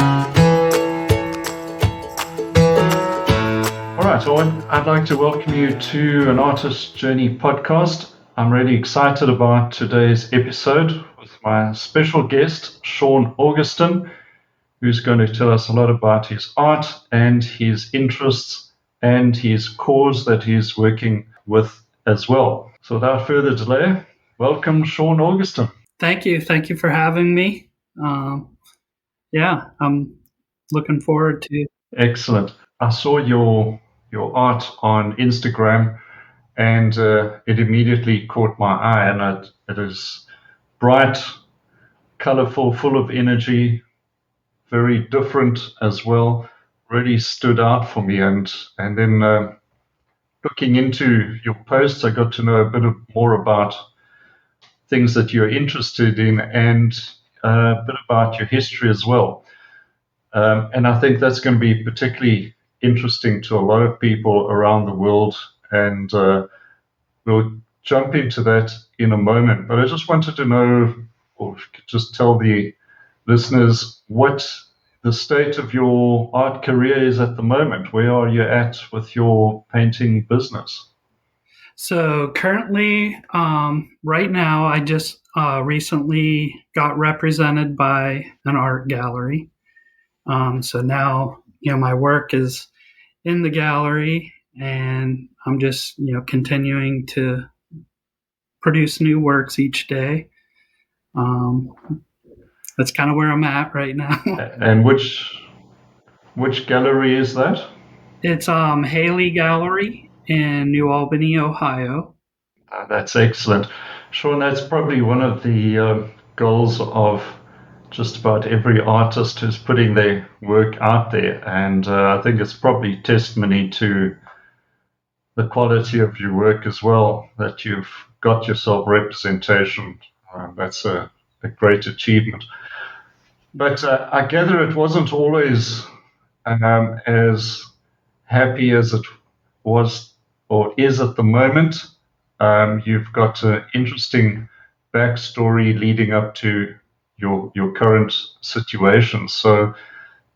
All right, Owen, I'd like to welcome you to an Artist Journey podcast. I'm really excited about today's episode with my special guest, Shawn Auguston, who's going to tell us a lot about his art and his interests and his cause that he's working with as well. So without further delay, welcome, Shawn Auguston. Thank you. Thank you for having me. I'm looking forward to. Excellent. I saw your art on Instagram, and it immediately caught my eye. And it is bright, colorful, full of energy, very different as well. Really stood out for me. And then looking into your posts, I got to know a bit more about things that you're interested in and a bit about your history as well. And I think that's going to be particularly interesting to a lot of people around the world. And we'll jump into that in a moment. But I just wanted to know, or just tell the listeners, what the state of your art career is at the moment. Where are you at with your painting business? So currently, right now, I just recently got represented by an art gallery. So now, my work is in the gallery, and I'm just, continuing to produce new works each day. That's kind of where I'm at right now. And which gallery is that? It's Haley Gallery in New Albany, Ohio. That's excellent. Shawn, that's probably one of the goals of just about every artist who's putting their work out there. And I think it's probably testimony to the quality of your work as well, that you've got yourself representation. That's a great achievement. But I gather it wasn't always as happy as it was or is at the moment. You've got an interesting backstory leading up to your current situation. So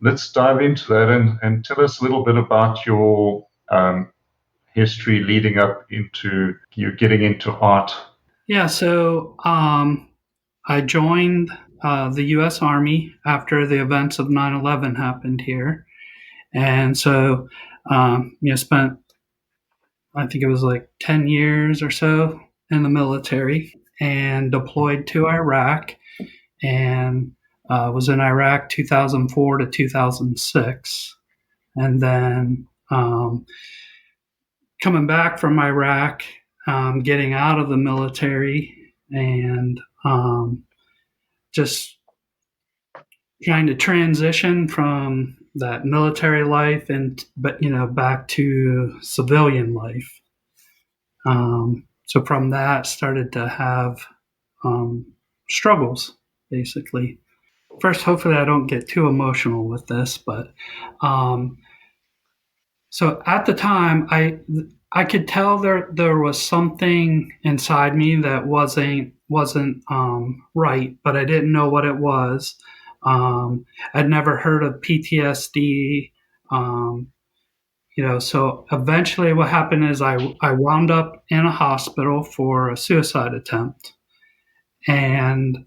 let's dive into that and tell us a little bit about your history leading up into you getting into art. Yeah, so I joined the U.S. Army after the events of 9/11 happened here. And so, spent, I think it was like 10 years or so in the military and deployed to Iraq, and was in Iraq 2004 to 2006. And then coming back from Iraq, getting out of the military, and just trying to transition from that military life but back to civilian life. So from that, started to have struggles, basically. First, hopefully I don't get too emotional with this, but so at the time, I could tell there was something inside me that wasn't right, but I didn't know what it was. I'd never heard of PTSD. So eventually what happened is I wound up in a hospital for a suicide attempt. And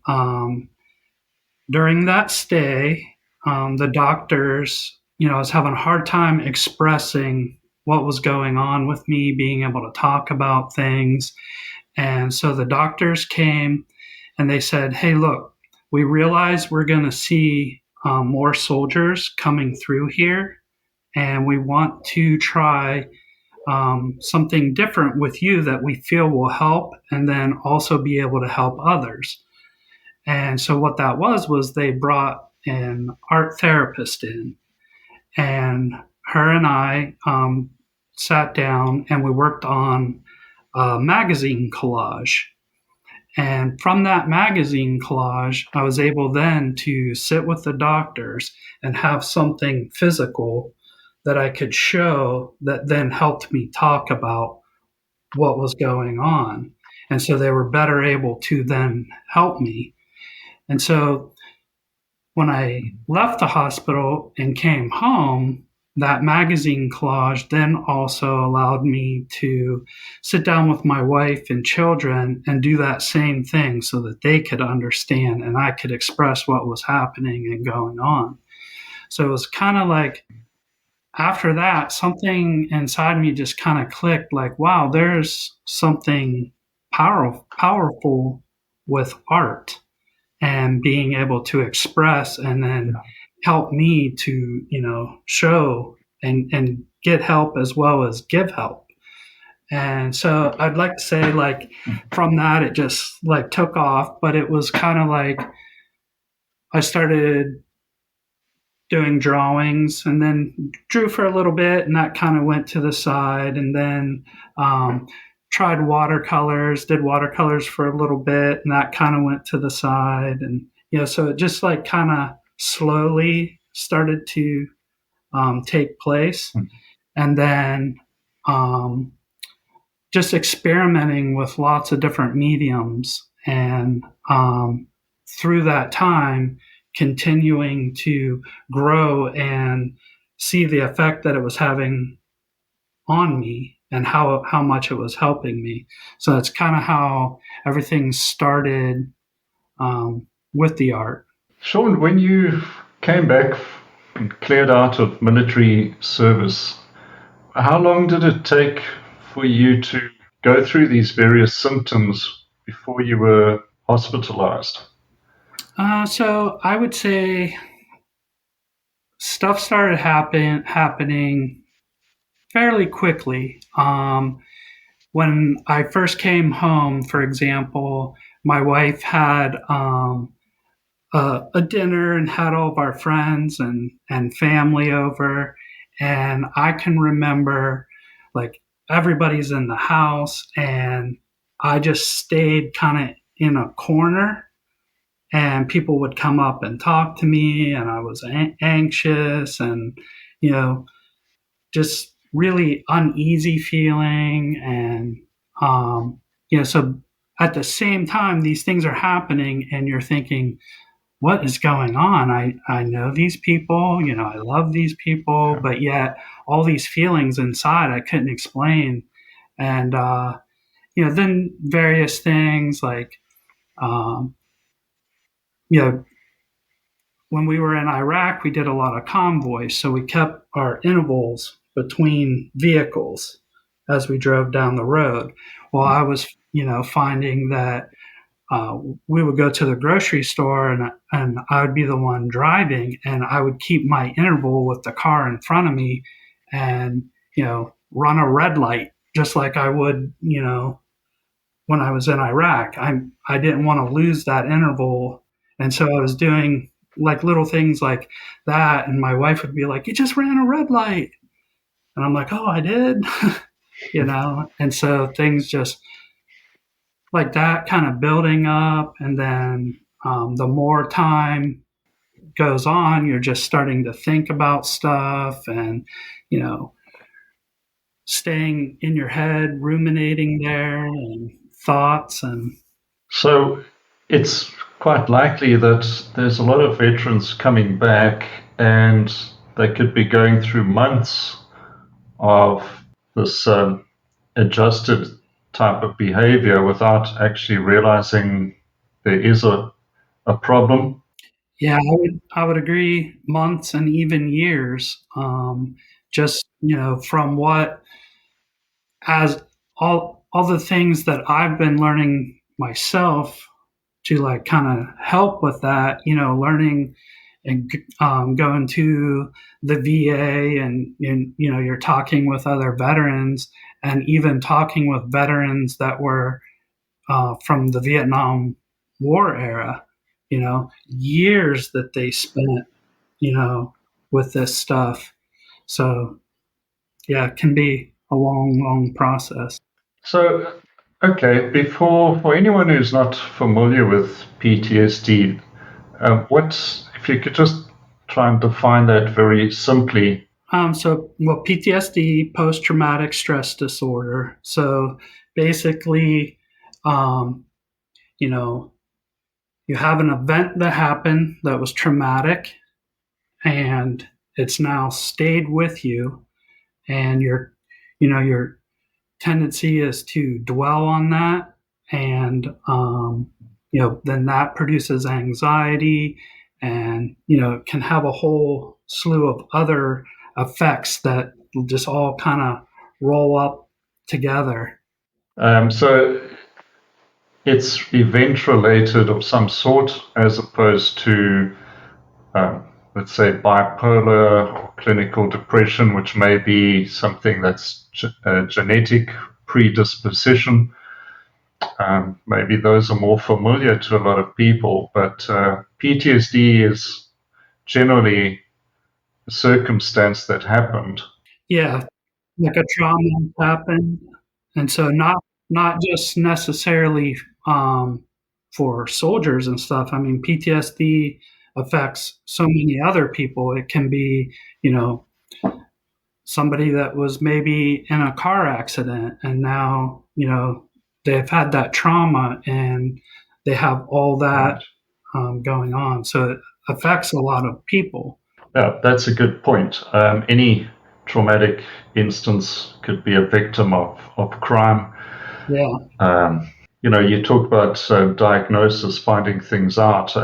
during that stay, the doctors, I was having a hard time expressing what was going on with me, being able to talk about things. And so the doctors came and they said, "Hey, look, we realize we're going to see more soldiers coming through here, and we want to try something different with you that we feel will help, and then also be able to help others." And so what that was they brought an art therapist in, and her and I sat down and we worked on a magazine collage. And from that magazine collage, I was able then to sit with the doctors and have something physical that I could show that then helped me talk about what was going on. And so they were better able to then help me. And so when I left the hospital and came home, that magazine collage then also allowed me to sit down with my wife and children and do that same thing so that they could understand and I could express what was happening and going on. So it was kind of like after that, something inside me just kind of clicked like, wow, there's something powerful with art and being able to express and then help me to, show and get help as well as give help. And so I'd like to say like from that it just like took off, but it was kind of like I started doing drawings and then drew for a little bit and that kind of went to the side and then tried watercolors, did watercolors for a little bit and that kind of went to the side. And so it just like kind of slowly started to take place. And then um, just experimenting with lots of different mediums and through that time continuing to grow and see the effect that it was having on me and how much it was helping me. So that's kind of how everything started with the art. Shawn, when you came back and cleared out of military service, how long did it take for you to go through these various symptoms before you were hospitalized? So I would say stuff started happening fairly quickly. When I first came home, for example, my wife had a dinner and had all of our friends and family over. And I can remember like everybody's in the house and I just stayed kind of in a corner and people would come up and talk to me and I was anxious and, you know, just really uneasy feeling. And, so at the same time, these things are happening and you're thinking, what is going on? I know these people, I love these people, Yeah. but yet all these feelings inside I couldn't explain. And, then various things like, um, you know, when we were in Iraq, we did a lot of convoys. So we kept our intervals between vehicles as we drove down the road. Well, I was, finding that we would go to the grocery store and I would be the one driving and I would keep my interval with the car in front of me and, run a red light just like I would, when I was in Iraq. I didn't want to lose that interval. And so I was doing like little things like that. And my wife would be like, you just ran a red light. And I'm like, oh, I did, And so things just like that kind of building up. And then the more time goes on, you're just starting to think about stuff and, you know, staying in your head, ruminating there and thoughts. And So it's quite likely that there's a lot of veterans coming back and they could be going through months of this adjusted type of behavior without actually realizing there is a problem. yeah, I would agree. Months and even years. Just from what as all the things that I've been learning myself to like kind of help with that. Learning and going to the VA and you're talking with other veterans and even talking with veterans that were from the Vietnam War era. Years that they spent you know, with this stuff. So yeah, it can be a long process. So, okay, before for anyone who's not familiar with PTSD, what if you could just try and define that very simply? So PTSD, post traumatic stress disorder. So basically, um, you know, you have an event that happened that was traumatic, and it's now stayed with you, and your tendency is to dwell on that, and then that produces anxiety, and can have a whole slew of other effects that just all kind of roll up together. So it's event related of some sort, as opposed to, um, let's say, bipolar or clinical depression, which may be something that's a genetic predisposition. Maybe those are more familiar to a lot of people, but PTSD is generally a circumstance that happened. Yeah, like a trauma happened, and so not just necessarily for soldiers and stuff. I mean, PTSD affects so many other people. It can be, you know, somebody that was maybe in a car accident, and now they've had that trauma, and they have all Right. that going on. So it affects a lot of people. Yeah, that's a good point. Any traumatic instance could be a victim of crime. Yeah, Um, you talk about diagnosis, finding things out,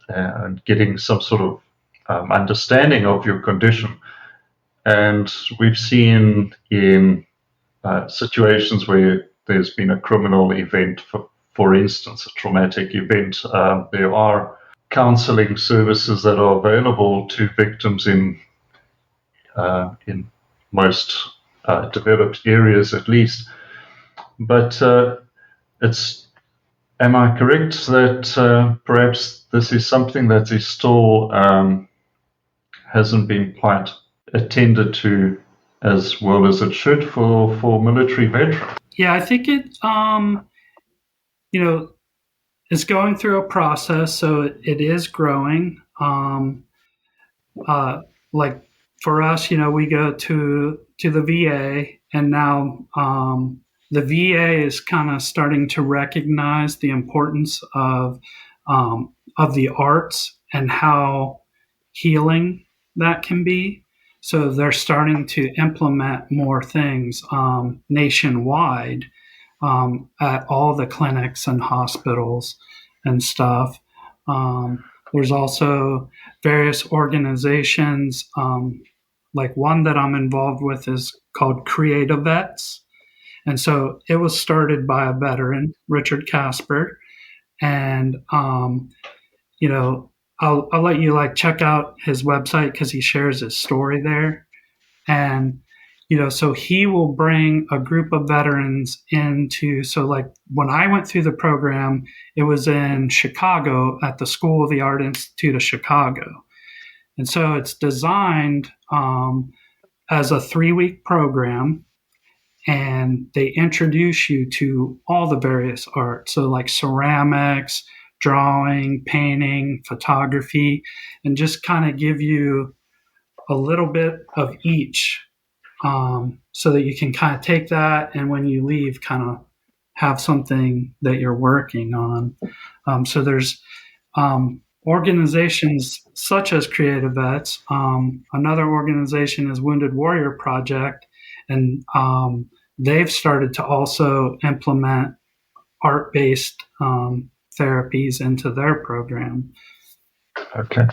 and getting some sort of understanding of your condition. And we've seen in situations where there's been a criminal event, for instance, a traumatic event, there are counseling services that are available to victims in most developed areas, at least. But it's am I correct that perhaps this is something that is still hasn't been quite attended to as well as it should for military veterans? yeah. I think it you know it's going through a process, so it is growing. Uh, like for us, we go to the VA, and now the VA is kind of starting to recognize the importance of the arts and how healing that can be. So they're starting to implement more things nationwide at all the clinics and hospitals and stuff. There's also various organizations, like one that I'm involved with is called Creative Vets. And so it was started by a veteran, Richard Casper. And, you know, I'll let you like check out his website because he shares his story there. And so he will bring a group of veterans into, so like when I went through the program, it was in Chicago at the School of the Art Institute of Chicago. And so it's designed as a 3-week program, and they introduce you to all the various arts, so like ceramics, drawing, painting, photography, and just kind of give you a little bit of each, so that you can kind of take that, and when you leave, kind of have something that you're working on. So there's organizations such as Creative Vets. Another organization is Wounded Warrior Project, and they've started to also implement art-based therapies into their program. Okay.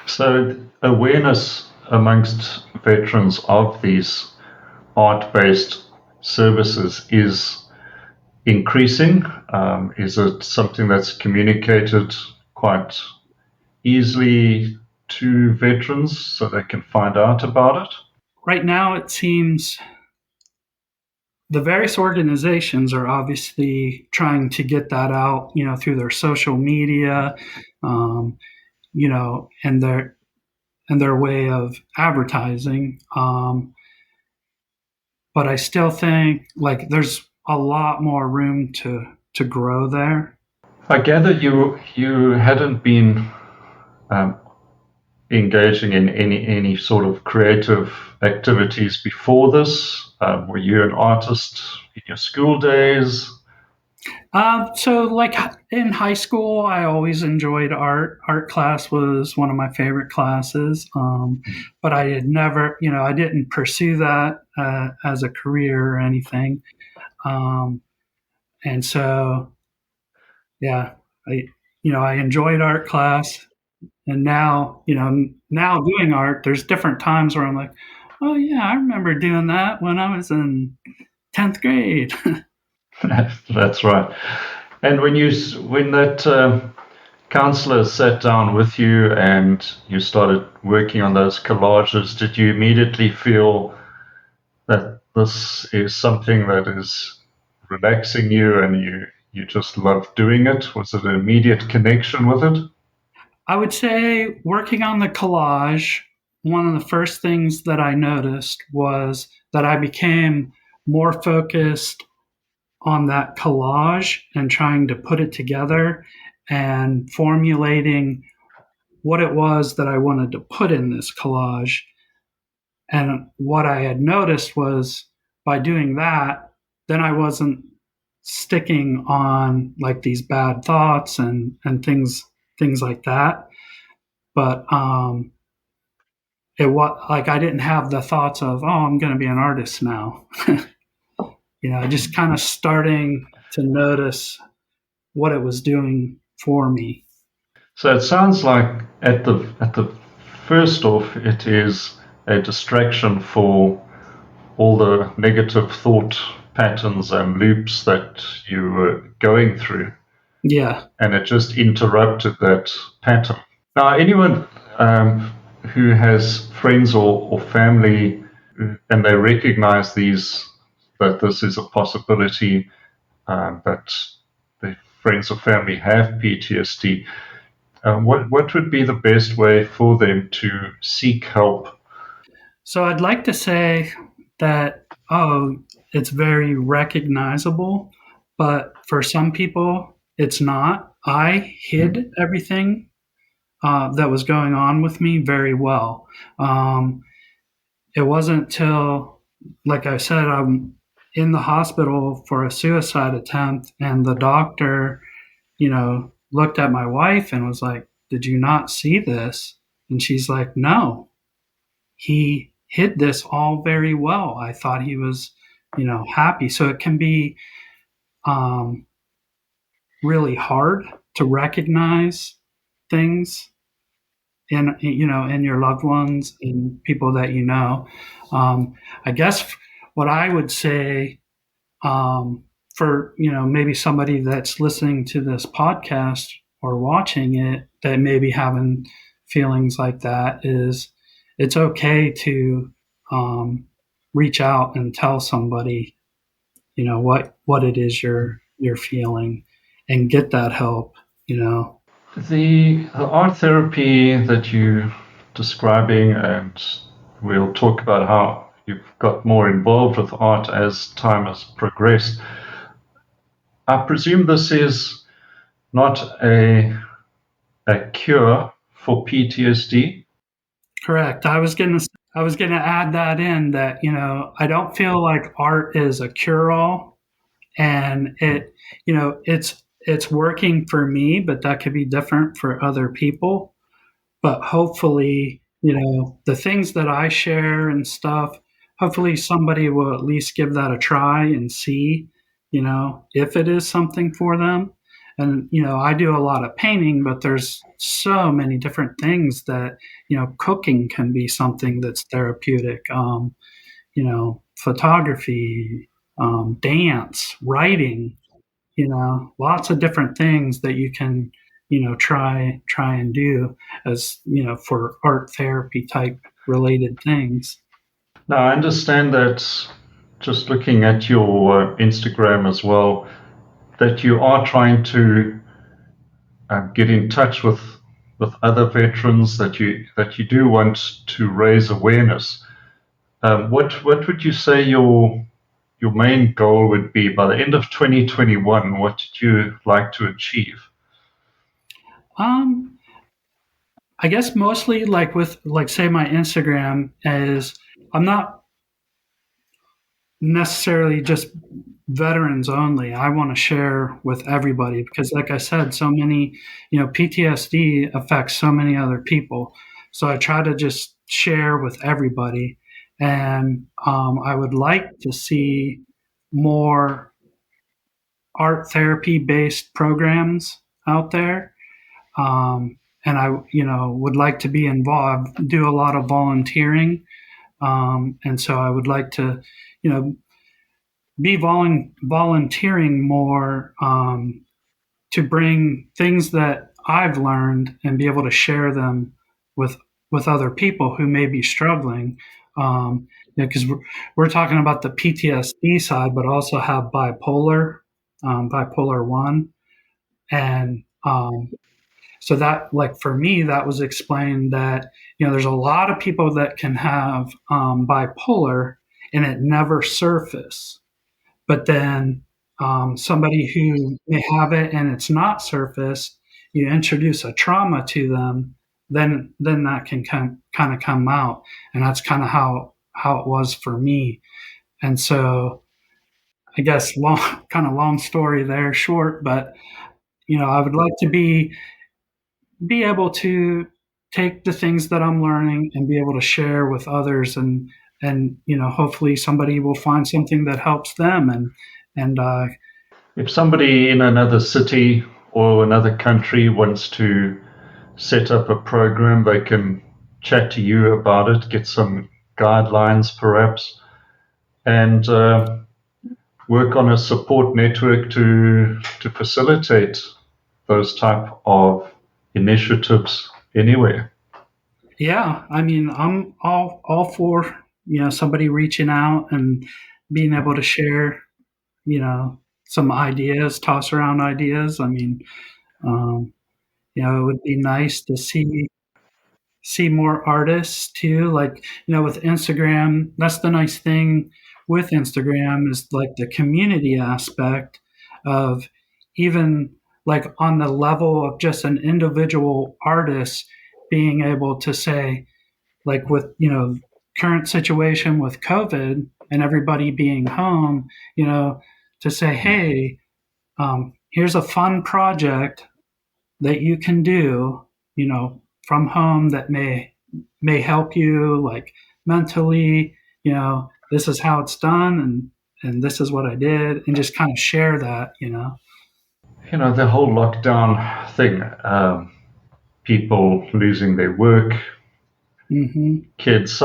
So awareness amongst veterans of these art-based services is increasing. Is it something that's communicated quite easily to veterans so they can find out about it? Right now, it seems the various organizations are obviously trying to get that out, through their social media, um, and their way of advertising. But I still think like there's a lot more room to grow there. I gather you hadn't been um, engaging in any sort of creative activities before this. Were you an artist in your school days? So like in high school, I always enjoyed art. Art class was one of my favorite classes. But I had never, I didn't pursue that as a career or anything. Um, and so, yeah, I, I enjoyed art class. And now, now doing art, there's different times where I'm like, oh yeah, I remember doing that when I was in 10th grade. That's right. And when that counselor sat down with you and you started working on those collages, did you immediately feel that this is something that is relaxing you and you just love doing it? Was it an immediate connection with it? I would say working on the collage, one of the first things that I noticed was that I became more focused on that collage and trying to put it together and formulating what it was that I wanted to put in this collage. And what I had noticed was by doing that, then I wasn't sticking on like these bad thoughts and things like that. But it was like I didn't have the thoughts of, oh, I'm going to be an artist now. Just kind of starting to notice what it was doing for me. So it sounds like at the first off, it is a distraction for all the negative thought patterns and loops that you were going through, Yeah. and it just interrupted that pattern. Now, anyone who has friends or family and they recognize that this is a possibility, that their friends or family have PTSD, what would be the best way for them to seek help? So I'd like to say that, oh, it's very recognizable, but for some people, it's not. I hid everything that was going on with me very well. It wasn't till, like I said, I'm in the hospital for a suicide attempt, and the doctor, looked at my wife and was like, "Did you not see this?" And she's like, "No, he hid this all very well. I thought he was, happy." So it can be um, really hard to recognize things in your loved ones and people that you know. I guess what I would say um, for maybe somebody that's listening to this podcast or watching it that may be having feelings like that is it's okay to um, reach out and tell somebody what it is you're feeling and get that help. The art therapy that you're describing, and we'll talk about how you've got more involved with art as time has progressed. I presume this is not a cure for PTSD. Correct. I was gonna add that in that I don't feel like art is a cure all, and it's working for me, but that could be different for other people. But hopefully, the things that I share and stuff, hopefully somebody will at least give that a try and see, if it is something for them. And, I do a lot of painting, but there's so many different things that, cooking can be something that's therapeutic. Photography, dance, writing, lots of different things that you can, try and do as, for art therapy type related things. Now, I understand that just looking at your Instagram as well, that you are trying to get in touch with other veterans, that you do want to raise awareness. What would you say your main goal would be by the end of 2021? What did you like to achieve? Um, I guess mostly like with like say my Instagram is I'm not necessarily just veterans only. I want to share with everybody because, like I said, so many, PTSD affects so many other people. So I try to just share with everybody. And I would like to see more art therapy based programs out there. And I, would like to be involved, do a lot of volunteering. And so I would like to, you know, be volunteering more to bring things that I've learned and be able to share them with other people who may be struggling. Because we're talking about the PTSD side, but also have bipolar one, and so that, like for me, that was explained that there's a lot of people that can have bipolar and it never surface. But then somebody who may have it and it's not surfaced, you introduce a trauma to them, then that can kind of come out, and that's kind of how it was for me. And so I guess long story there, short, but I would like to be able to take the things that I'm learning and be able to share with others, and hopefully somebody will find something that helps them, and If somebody in another city or another country wants to set up a program, they can chat to you about it, get some guidelines perhaps, and work on a support network to facilitate those type of initiatives anywhere. yeah, I mean, I'm all for somebody reaching out and being able to share some ideas, toss around ideas. I mean, um, it would be nice to see more artists too. Like, with Instagram, that's the nice thing with Instagram is like the community aspect of, even like on the level of just an individual artist being able to say, like with, current situation with COVID and everybody being home, to say, hey, here's a fun project that you can do, from home that may help you like mentally, this is how it's done, and this is what I did, and just kind of share that. The whole lockdown thing, people losing their work, Hmm. kids,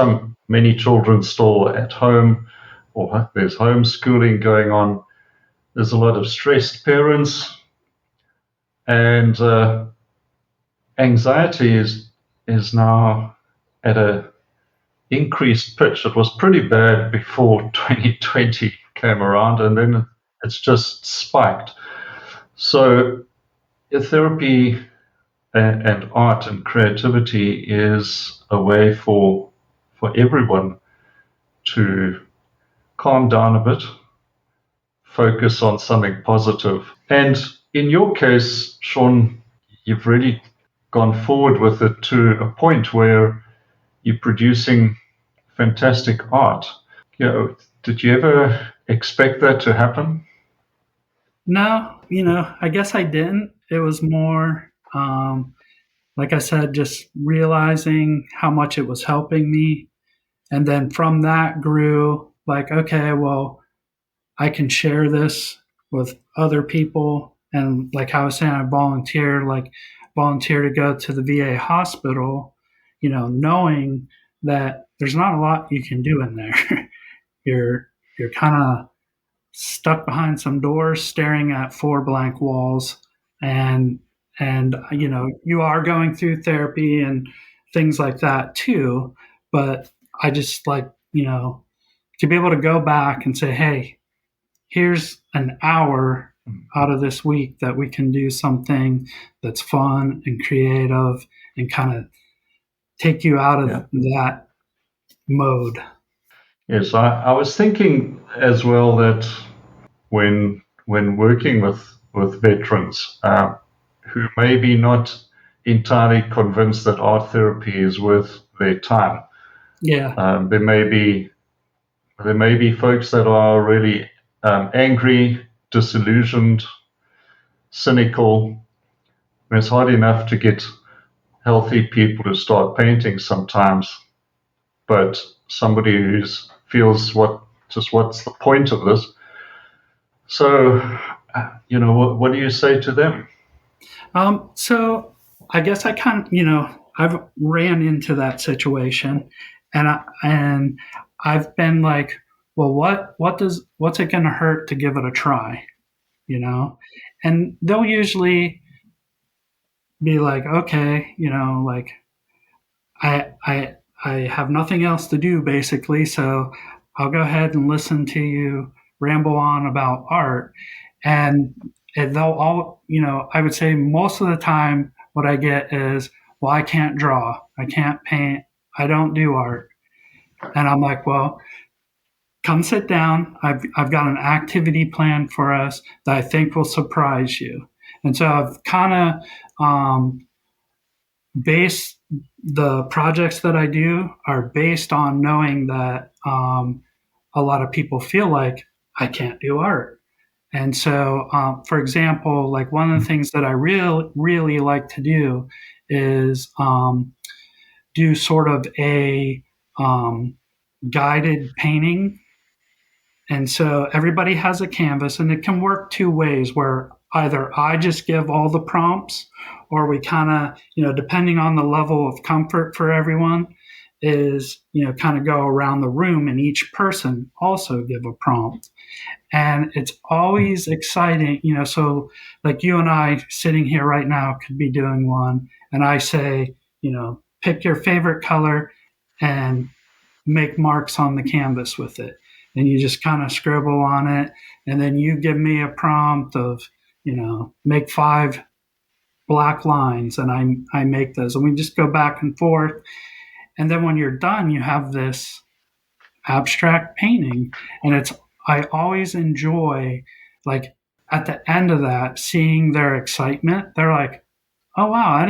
many children still at home, or there's homeschooling going on. There's a lot of stressed parents, and anxiety is now at a increased pitch. It was pretty bad before 2020 came around, and then it's just spiked. So, therapy and art and creativity is a way for everyone to calm down a bit, focus on something positive. And in your case, Shawn, you've really gone forward with it to a point where you're producing fantastic art. Did you ever expect that to happen? No, I guess I didn't. It was more, like I said, just realizing how much it was helping me, and then from that grew like, okay, well, I can share this with other people. And like I was saying, I volunteer to go to the VA hospital, knowing that there's not a lot you can do in there. You're kind of stuck behind some doors, staring at four blank walls, and you are going through therapy and things like that too. But I just like to be able to go back and say, hey, here's an hour out of this week that we can do something that's fun and creative and kind of take you out Yeah. of that mode. Yes, I was thinking as well that when working with veterans who may be not entirely convinced that art therapy is worth their time, Yeah. um, there may be there may be folks that are really angry, disillusioned, cynical. It's hard enough to get healthy people to start painting sometimes, but somebody who feels what's the point of this? So, what do you say to them? So I guess I kind of, I've ran into that situation, and I've been like, well, what's it going to hurt to give it a try, you know? And they'll usually be like, okay, like I I I have nothing else to do basically, so I'll go ahead and listen to you ramble on about art. And, they'll all, I would say most of the time what I get is, well, I can't draw, I can't paint, I don't do art. And I'm like, well, come sit down. I've got an activity plan for us that I think will surprise you. And so I've kind of based the projects that I do are based on knowing that a lot of people feel like I can't do art. And so, for example, like one of the things that I really like to do is do sort of a um, guided painting. And so everybody has a canvas, and it can work two ways where either I just give all the prompts, or we kind of, depending on the level of comfort for everyone, is, kind of go around the room and each person also give a prompt. And it's always exciting, so like you and I sitting here right now could be doing one, and I say, pick your favorite color and make marks on the canvas with it. And you just kind of scribble on it. And then you give me a prompt of, make 5 black lines. And I make those. And we just go back and forth. And then when you're done, you have this abstract painting. And I always enjoy, like, at the end of that, seeing their excitement. They're like, oh wow, I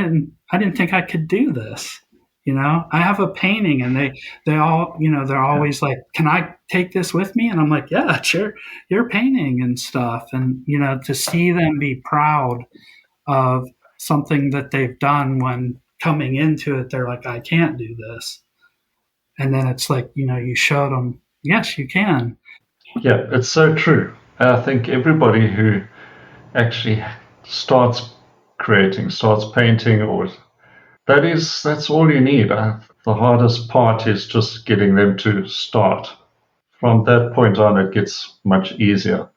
didn't think I could do this. I have a painting, and they all, they're Yeah. always like, can I take this with me? And I'm like, yeah, sure, your painting and stuff. And to see them be proud of something that they've done, when coming into it they're like, I can't do this. And then it's like, you showed them, yes, you can. Yeah, it's so true. I think everybody who actually starts creating, starts painting, or that's all you need. The hardest part is just getting them to start. From that point on, it gets much easier.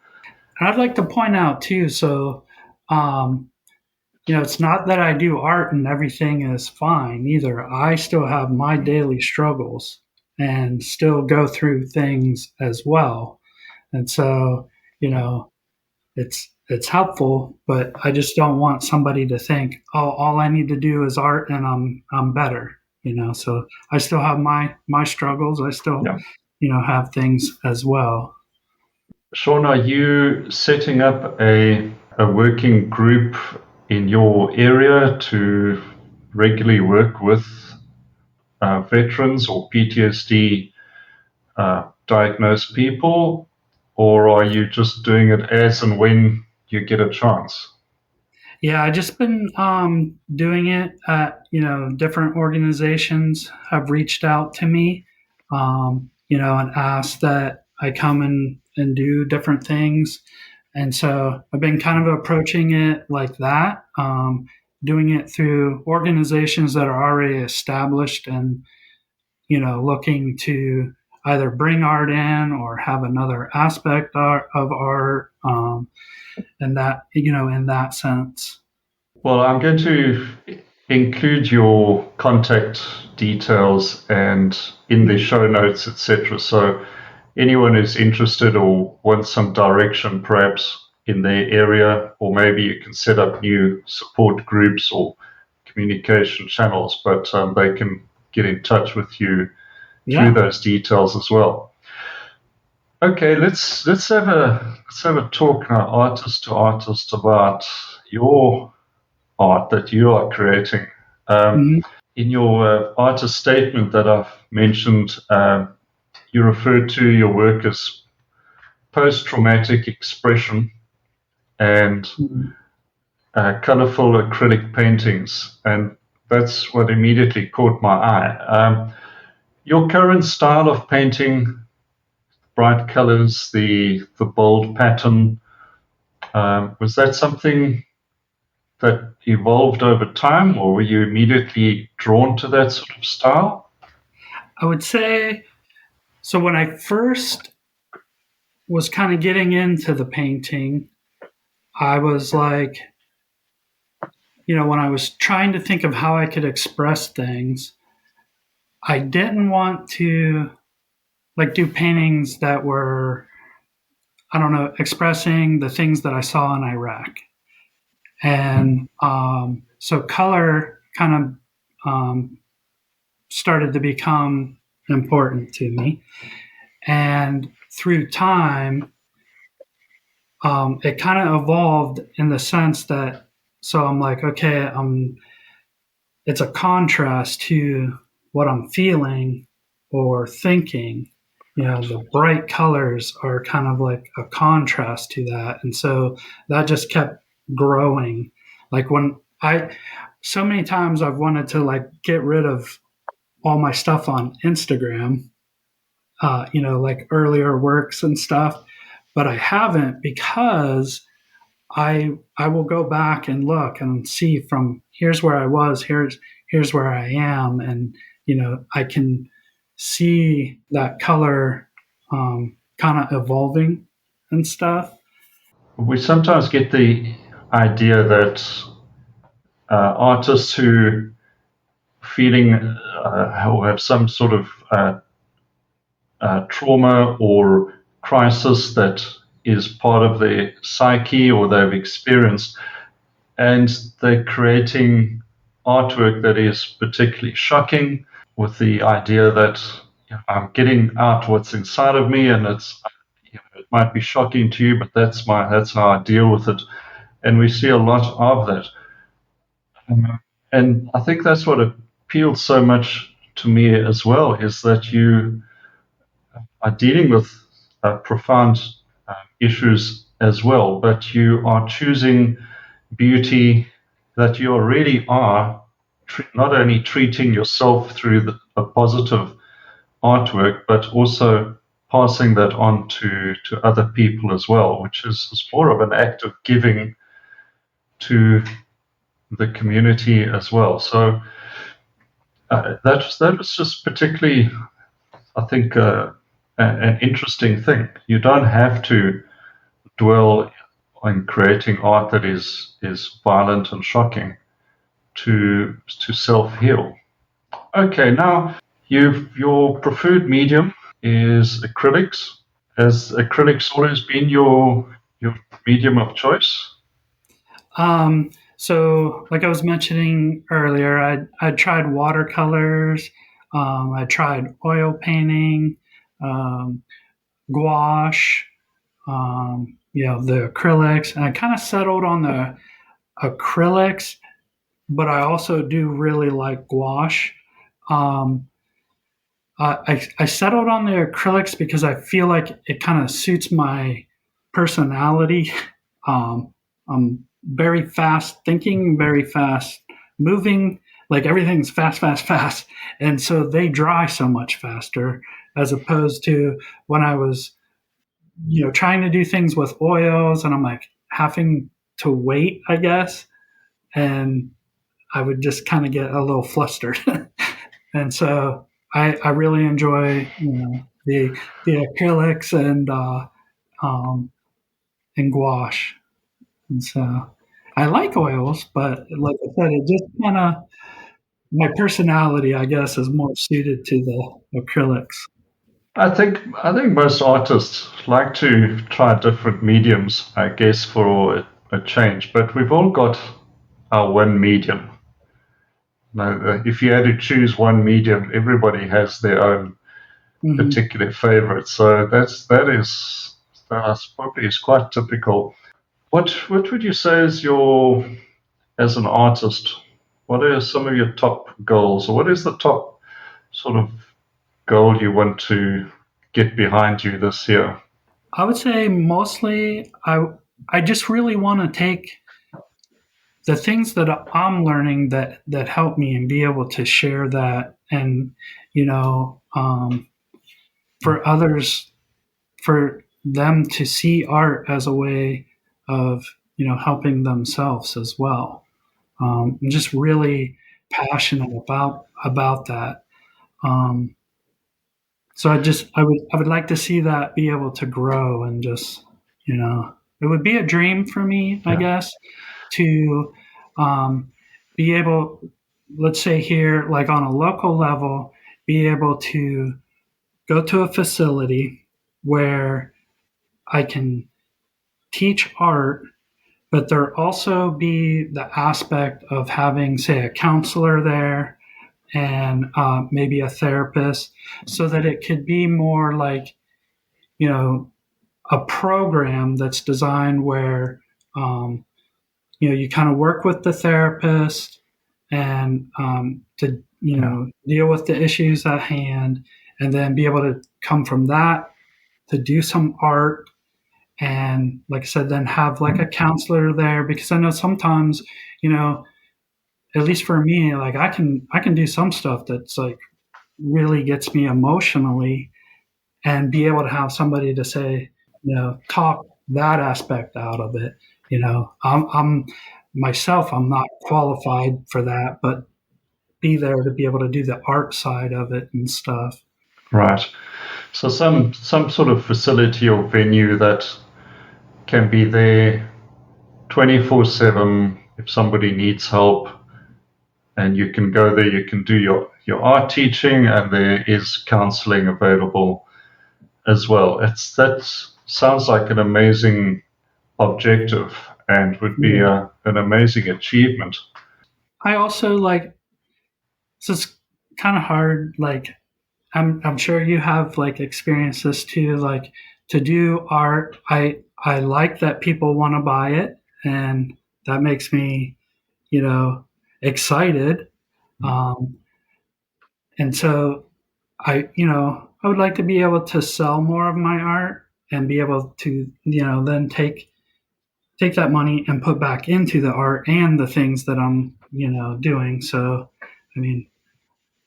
And I'd like to point out too, so um, it's not that I do art and everything is fine either. I still have my daily struggles and still go through things as well. And so, it's helpful, but I just don't want somebody to think, oh, all I need to do is art and I'm better. So I still have my struggles. I still, Yeah. have things as well. Shawn, are you setting up a working group in your area to regularly work with veterans or PTSD diagnosed people, or are you just doing it as and when you get a chance? Yeah, I just been doing it at, different organizations have reached out to me, and asked that I come and do different things. And so I've been kind of approaching it like that, doing it through organizations that are already established, and, looking to either bring art in or have another aspect of art, and that, in that sense. Well, I'm going to include your contact details and in the show notes, etc. So anyone who's interested or wants some direction, perhaps in their area, or maybe you can set up new support groups or communication channels, but they can get in touch with you through Yeah. those details as well. Okay, let's have a talk now, artist to artist, about your art that you are creating. Um, Mhm. in your artist statement that I've mentioned, you referred to your work as post-traumatic expression and Mhm. colorful acrylic paintings, and that's what immediately caught my eye. Your current style of painting, bright colors, the bold pattern, was that something that evolved over time, or were you immediately drawn to that sort of style? I would say so. When I first was kind of getting into the painting, I was like, when I was trying to think of how I could express things, I didn't want to like do paintings that were, I don't know, expressing the things that I saw in Iraq. And so color kind of started to become important to me. And through time, it kind of evolved in the sense that, so I'm like, okay, it's a contrast to what I'm feeling or thinking. The bright colors are kind of like a contrast to that. And so that just kept growing. Like so many times I've wanted to like get rid of all my stuff on Instagram, like earlier works and stuff, but I haven't because I will go back and look and see from here's where I was, here's where I am, and I can see that color kind of evolving and stuff. We sometimes get the idea that artists who feeling or have some sort of trauma or crisis that is part of their psyche or they've experienced, and they're creating artwork that is particularly shocking with the idea that I'm getting out what's inside of me, and it might be shocking to you, but that's how I deal with it, and we see a lot of that. And I think that's what appealed so much to me as well is that you are dealing with profound issues as well, but you are choosing beauty that you already are, not only treating yourself through a positive artwork, but also passing that on to other people as well, which is more of an act of giving to the community as well. So that was just particularly, I think, an interesting thing. You don't have to dwell on creating art that is violent and shocking to self heal. Okay, now your preferred medium is acrylics. Has acrylics always been your medium of choice? So, like I was mentioning earlier, I tried watercolors, I tried oil painting, um, gouache, the acrylics, and I kind of settled on the acrylics, but I also do really like gouache. Um, I settled on the acrylics because I feel like it kind of suits my personality. I'm very fast thinking, very fast moving, like everything's fast, fast, fast. And so they dry so much faster as opposed to when I was, trying to do things with oils and I'm like having to wait, I guess. And I would just kind of get a little flustered. And so I really enjoy the acrylics um, and gouache, and so I like oils, but like I said, it just kind of my personality, I guess, is more suited to the acrylics. I think most artists like to try different mediums, I guess, for a change. But we've all got our one medium. Now, if you had to choose one medium, everybody has their own Hmm. particular favorite. So that probably is quite typical. What would you say is your as an artist? What are some of your top goals, or what is the top sort of goal you want to get behind you this year? I would say mostly I just really want to take the things that I'm learning that help me and be able to share that, and you know for others, for them to see art as a way of helping themselves as well. I'm just really passionate about that. Um, so I would like to see that be able to grow, and just it would be a dream for me, I Yeah, guess, to um, be able, let's say here, like on a local level, be able to go to a facility where I can teach art, but there also be the aspect of having, say, a counselor there, and maybe a therapist, so that it could be more like, you know, a program that's designed where, um, you kind of work with the therapist, and to, yeah, deal with the issues at hand, and then be able to come from that to do some art, and like I said, then have like a counselor there, because I know sometimes, you know, at least for me, like I can do some stuff that's like really gets me emotionally, and be able to have somebody to say, talk that aspect out of it. I'm myself, I'm not qualified for that, but be there to be able to do the art side of it and stuff. right. So some sort of facility or venue that can be there 24/7 if somebody needs help, and you can go there, you can do your art teaching, and there is counseling available as well. It's that sounds like an amazing objective and would be Yeah. an amazing achievement. I also like, so it's kind of hard, like I'm sure you have like experienced this too, like to do art, I like that people want to buy it, and that makes me, you know, excited. Um, and so I would like to be able to sell more of my art, and be able to, then take that money and put back into the art and the things that I'm, doing. So, I mean,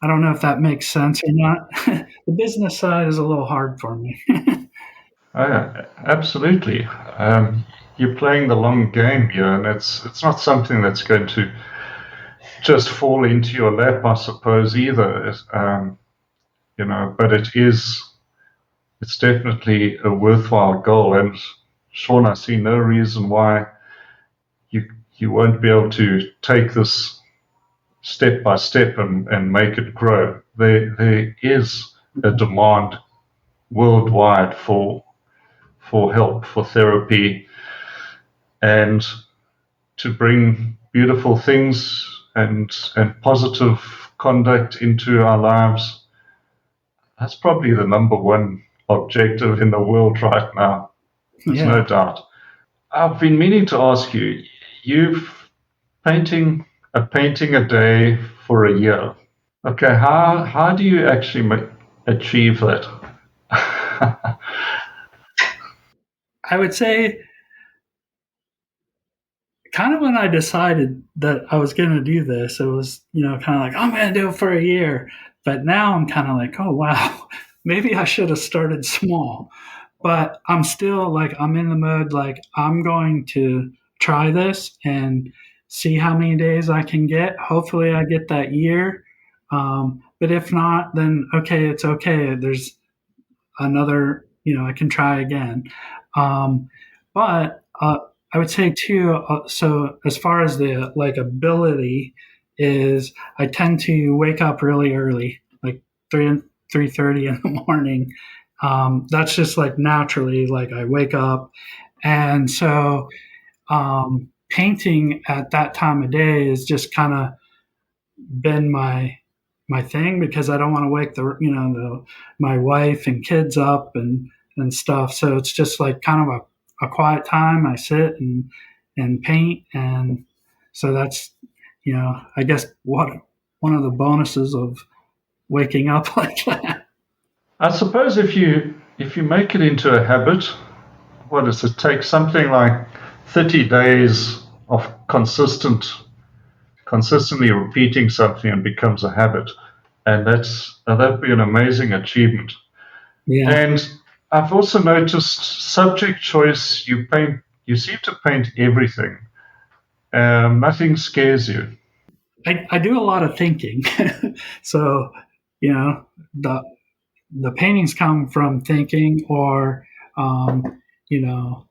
I don't know if that makes sense or not. The business side is a little hard for me. Absolutely. You're playing the long game here, and it's not something that's going to just fall into your lap, I suppose, either. But it's definitely a worthwhile goal. And Shawn, I see no reason why you you won't be able to take this step by step and make it grow. There is a demand worldwide for help, for therapy, and to bring beautiful things and positive conduct into our lives. That's probably the number one objective in the world right now. There's no Yeah. doubt. I've been meaning to ask you, you've painting painting a day for a year. Okay, how do you actually achieve that? I would say kind of when I decided that I was going to do this, it was, kind of like, I'm going to do it for a year. But now I'm kind of like, oh, wow, maybe I should have started small. But I'm still like, I'm in the mode, like, I'm going to try this and see how many days I can get. Hopefully, I get that year. But if not, then okay, it's okay. There's another, I can try again. Um, but I would say too, so as far as the like ability is, I tend to wake up really early, like 3:30 in the morning. That's just like naturally, like I wake up, and so painting at that time of day is just kind of been my thing, because I don't want to wake my wife and kids up and stuff. So it's just like kind of a quiet time. I sit and paint, and so that's, I guess what one of the bonuses of waking up like that. I suppose if you make it into a habit, what does it take? Something like 30 days of consistently repeating something and becomes a habit. And that'd be an amazing achievement. Yeah. And I've also noticed subject choice. You seem to paint everything. Nothing scares you. I do a lot of thinking. So, you know, the the paintings come from thinking, or you know,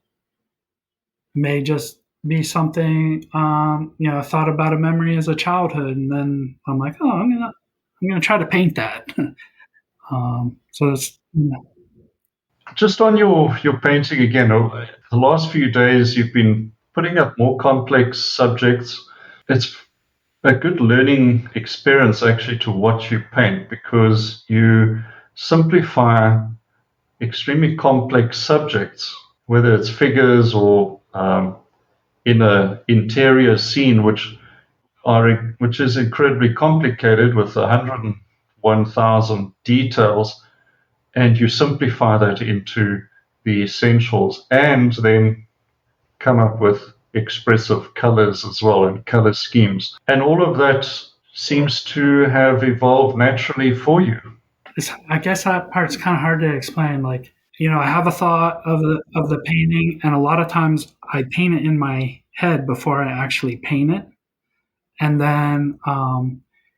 may just be something I thought about a memory as a childhood, and then I'm like, oh, I'm gonna try to paint that. So it's Just on your painting again, the last few days you've been putting up more complex subjects. It's a good learning experience actually to watch you paint because you simplify extremely complex subjects, whether it's figures or in an interior scene, which is incredibly complicated with 101,000 details, and you simplify that into the essentials, and then come up with expressive colors as well and color schemes. And all of that seems to have evolved naturally for you. I guess that part's kind of hard to explain. Like, I have a thought of the painting, and a lot of times I paint it in my head before I actually paint it, and then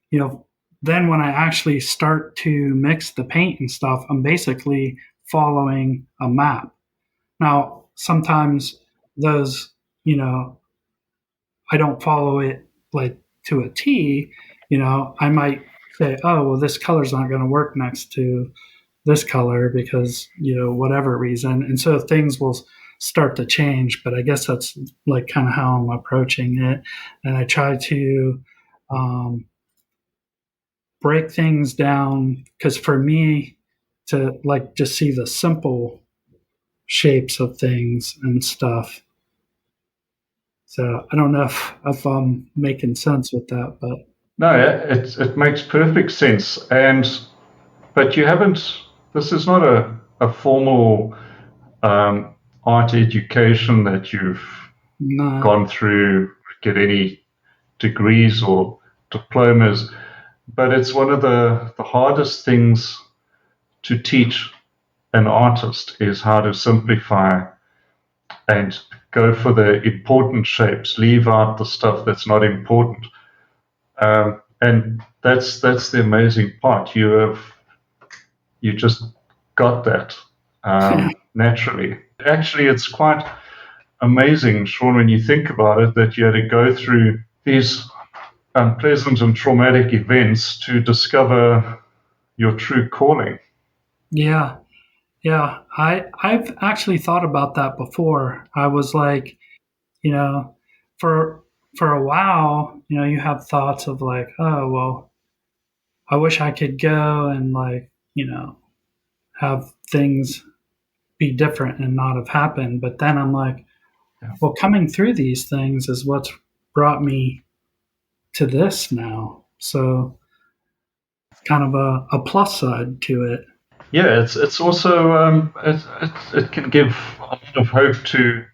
you know then when I actually start to mix the paint and stuff, I'm basically following a map. Now sometimes those, you know I don't follow it like to a T. I might say, oh well, this color's not going to work next to this color because whatever reason, and so things will start to change. But I guess that's like kind of how I'm approaching it, and I try to um, break things down, because for me to like just see the simple shapes of things and stuff. So I don't know if I'm making sense with that, but No, it makes perfect sense. But you haven't, this is not a formal art education that you've no. gone through, get any degrees or diplomas, but it's one of the hardest things to teach an artist is how to simplify and go for the important shapes, leave out the stuff that's not important. And that's the amazing part. You just got that naturally. Actually, it's quite amazing, Shawn, when you think about it, that you had to go through these unpleasant and traumatic events to discover your true calling. Yeah, yeah. I've actually thought about that before. I was like, you know, for a while, you have thoughts of like, oh well, I wish I could go and like, have things be different and not have happened. But then I'm like, Yeah. well, coming through these things is what's brought me to this now. So it's kind of a plus side to it. Yeah, it's also it can give a lot of hope to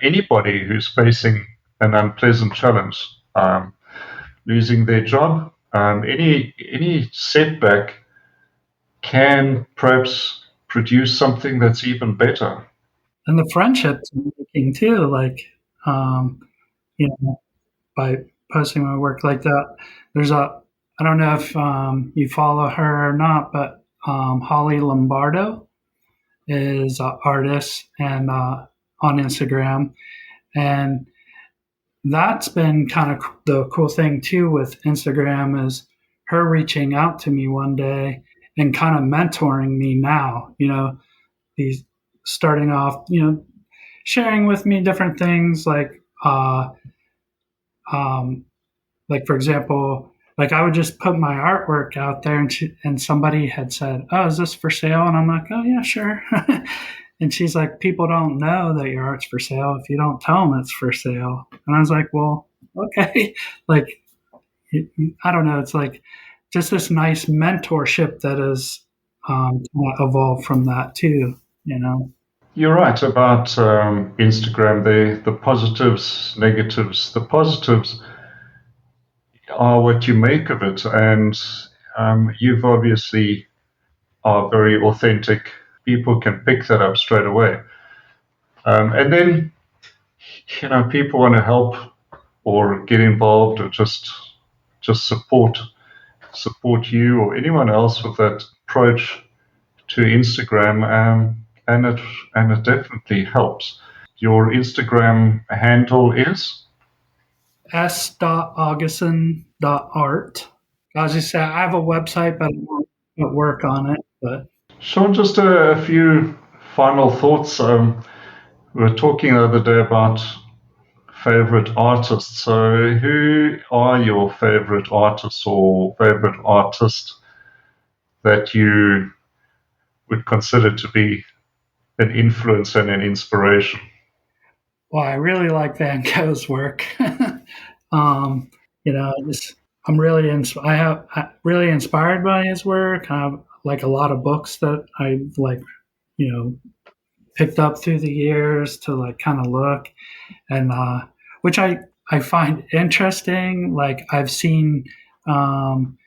anybody who's facing an unpleasant challenge, losing their job. Any setback can perhaps produce something that's even better. And the friendships I'm making too, like, um, you know, by posting my work like that. There's I don't know if you follow her or not, but Holly Lombardo is an artist and on Instagram, and that's been kind of the cool thing too with Instagram is her reaching out to me one day and kind of mentoring me now. He's starting off, sharing with me different things um, like for example, like I would just put my artwork out there, and somebody had said, "Oh, is this for sale?" And I'm like, "Oh yeah, sure." And she's like, "People don't know that your art's for sale if you don't tell them it's for sale." And I was like, "Well, okay." Like, I don't know. It's like just this nice mentorship that has evolved from that too. You know. You're right about Instagram. The positives, negatives. The positives are what you make of it, and you've obviously are very authentic. People can pick that up straight away. And then, people want to help or get involved or just support you or anyone else with that approach to Instagram, and it definitely helps. Your Instagram handle is s.auguston.art. As you say, I have a website, but I don't work on it. But Shawn. Just a few final thoughts. We were talking the other day about favorite artists. So, who are your favorite artists or favorite artist that you would consider to be an influence and an inspiration? well, I really like Van Gogh's work. um, just I'm really really inspired by his work. I have like a lot of books that I like, you know, picked up through the years to like kind of look and which I find interesting. Like I've seen um,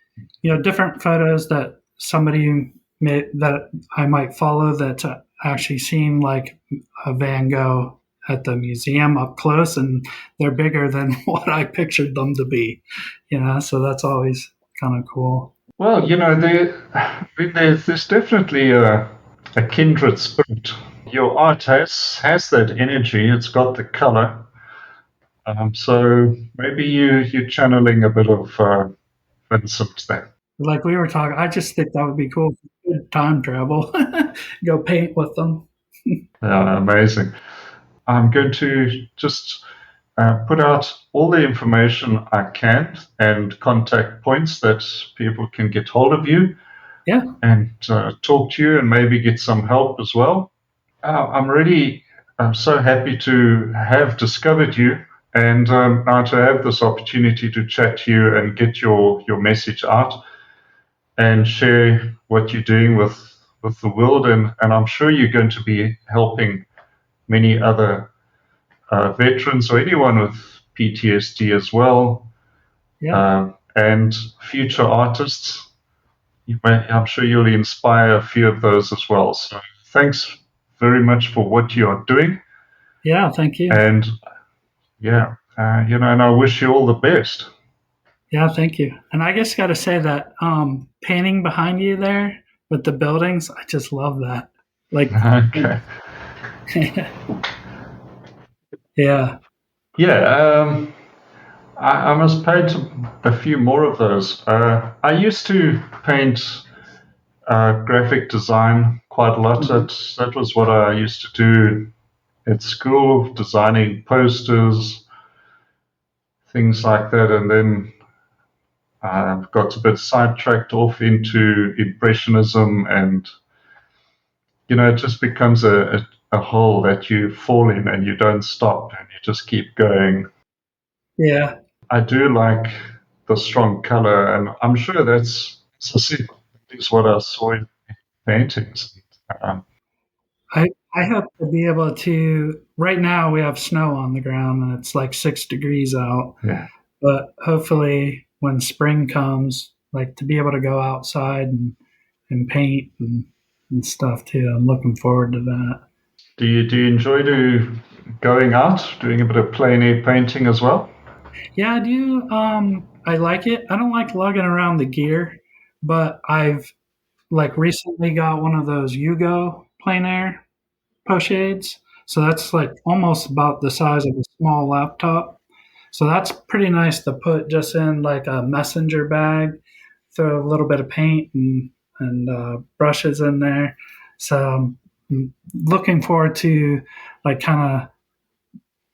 different photos that somebody that I might follow that actually seem like a Van Gogh at the museum up close, and they're bigger than what I pictured them to be. So that's always kind of cool. Well, there's definitely a kindred spirit. Your art has that energy. It's got the color. So maybe you're channeling a bit of Vincent there. Like we were talking, I just think that would be cool. Good time travel, go paint with them. Amazing. I'm going to just put out all the information I can and contact points that people can get hold of you Yeah, and talk to you and maybe get some help as well. I'm so happy to have discovered you and now to have this opportunity to chat to you and get your message out and share what you're doing with the world. And I'm sure you're going to be helping many other veterans or anyone with PTSD as well, yeah, and future artists. I'm sure you'll inspire a few of those as well. So thanks very much for what you are doing. yeah. Thank you. And yeah, and I wish you all the best. Yeah, thank you. And I just got to say that painting behind you there with the buildings, I just love that. Like, Okay. yeah, Yeah, I must paint a few more of those. I used to paint graphic design quite a lot. mhm, That was what I used to do at school, designing posters, things like that. And then I got a bit sidetracked off into impressionism, and it just becomes a hole that you fall in and you don't stop and you just keep going. yeah. I do like the strong color, and I'm sure that's what I saw in paintings. Um, I hope to be able to. Right now, we have snow on the ground and it's like 6 degrees out. yeah. But hopefully, when spring comes, like to be able to go outside and paint and stuff too. I'm looking forward to that. Do you enjoy going out, doing a bit of plein air painting as well? Yeah, I do. I like it. I don't like lugging around the gear, but I've like recently got one of those Yugo plein air pochades. So that's like almost about the size of a small laptop. So that's pretty nice to put just in like a messenger bag, throw a little bit of paint and brushes in there. So I'm looking forward to like kind of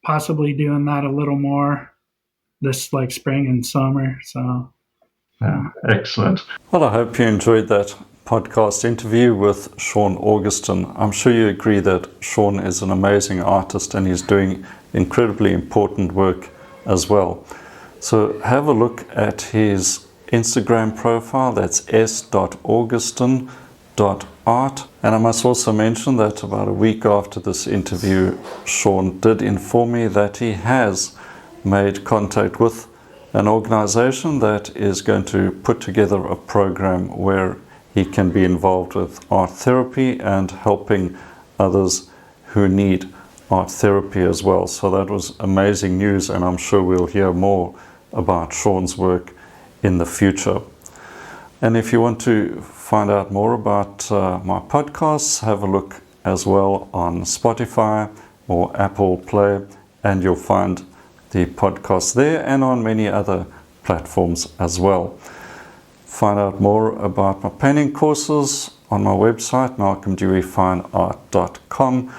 possibly doing that a little more this like spring and summer. So Yeah, yeah, excellent. Well, I hope you enjoyed that podcast interview with Shawn Auguston. I'm sure you agree that Shawn is an amazing artist and he's doing incredibly important work as well. So have a look at his Instagram profile. That's s.auguston art. And I must also mention that about a week after this interview, Shawn did inform me that he has made contact with an organization that is going to put together a program where he can be involved with art therapy and helping others who need art therapy as well. So that was amazing news, and I'm sure we'll hear more about Shawn's work in the future. And if you want to find out more about my podcasts, have a look as well on Spotify or Apple Play, and you'll find the podcast there and on many other platforms as well. Find out more about my painting courses on my website, malcolmdeweyfineart.com,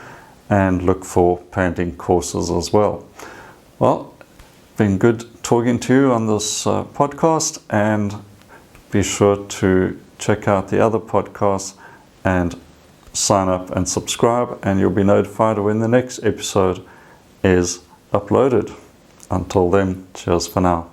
and look for painting courses as well. Well, been good talking to you on this podcast, and be sure to check out the other podcasts and sign up and subscribe, and you'll be notified when the next episode is uploaded. Until then, cheers for now.